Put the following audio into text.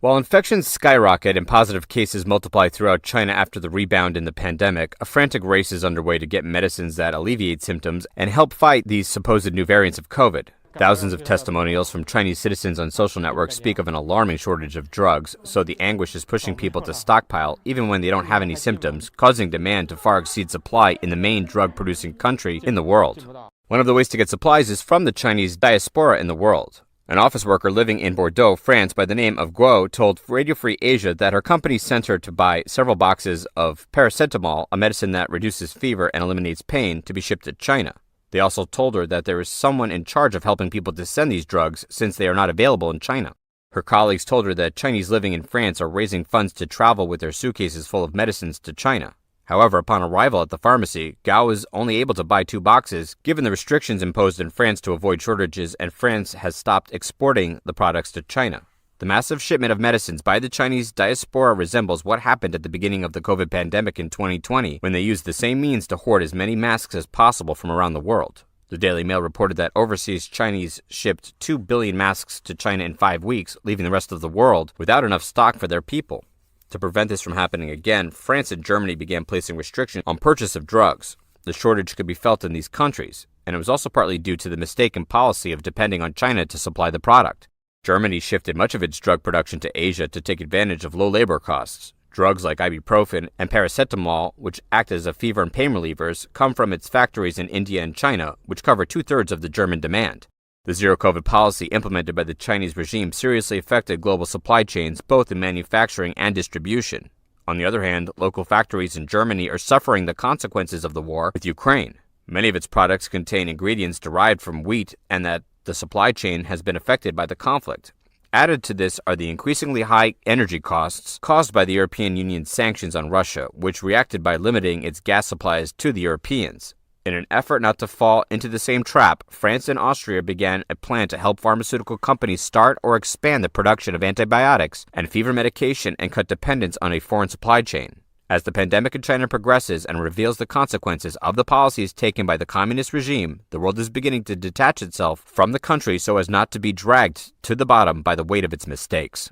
While infections skyrocket and positive cases multiply throughout China after the rebound in the pandemic, a frantic race is underway to get medicines that alleviate symptoms and help fight these supposed new variants of COVID. Thousands of testimonials from Chinese citizens on social networks speak of an alarming shortage of drugs, so the anguish is pushing people to stockpile even when they don't have any symptoms, causing demand to far exceed supply in the main drug-producing country in the world. One of the ways to get supplies is from the Chinese diaspora in the world. An office worker living in Bordeaux, France, by the name of Guo, told Radio Free Asia that her company sent her to buy several boxes of paracetamol, a medicine that reduces fever and eliminates pain, to be shipped to China. They also told her that there is someone in charge of helping people to send these drugs since they are not available in China. Her colleagues told her that Chinese living in France are raising funds to travel with their suitcases full of medicines to China. However, upon arrival at the pharmacy, Gao was only able to buy 2 boxes, given the restrictions imposed in France to avoid shortages, and France has stopped exporting the products to China. The massive shipment of medicines by the Chinese diaspora resembles what happened at the beginning of the COVID pandemic in 2020, when they used the same means to hoard as many masks as possible from around the world. The Daily Mail reported that overseas Chinese shipped 2 billion masks to China in 5 weeks, leaving the rest of the world without enough stock for their people. To prevent this from happening again, France and Germany began placing restrictions on purchase of drugs. The shortage could be felt in these countries, and it was also partly due to the mistaken policy of depending on China to supply the product. Germany shifted much of its drug production to Asia to take advantage of low labor costs. Drugs like ibuprofen and paracetamol, which act as fever and pain relievers, come from its factories in India and China, which cover 2/3 of the German demand. The zero-COVID policy implemented by the Chinese regime seriously affected global supply chains, both in manufacturing and distribution. On the other hand, local factories in Germany are suffering the consequences of the war with Ukraine. Many of its products contain ingredients derived from wheat, and that the supply chain has been affected by the conflict. Added to this are the increasingly high energy costs caused by the European Union's sanctions on Russia, which reacted by limiting its gas supplies to the Europeans. In an effort not to fall into the same trap, France and Austria began a plan to help pharmaceutical companies start or expand the production of antibiotics and fever medication and cut dependence on a foreign supply chain. As the pandemic in China progresses and reveals the consequences of the policies taken by the communist regime, the world is beginning to detach itself from the country so as not to be dragged to the bottom by the weight of its mistakes.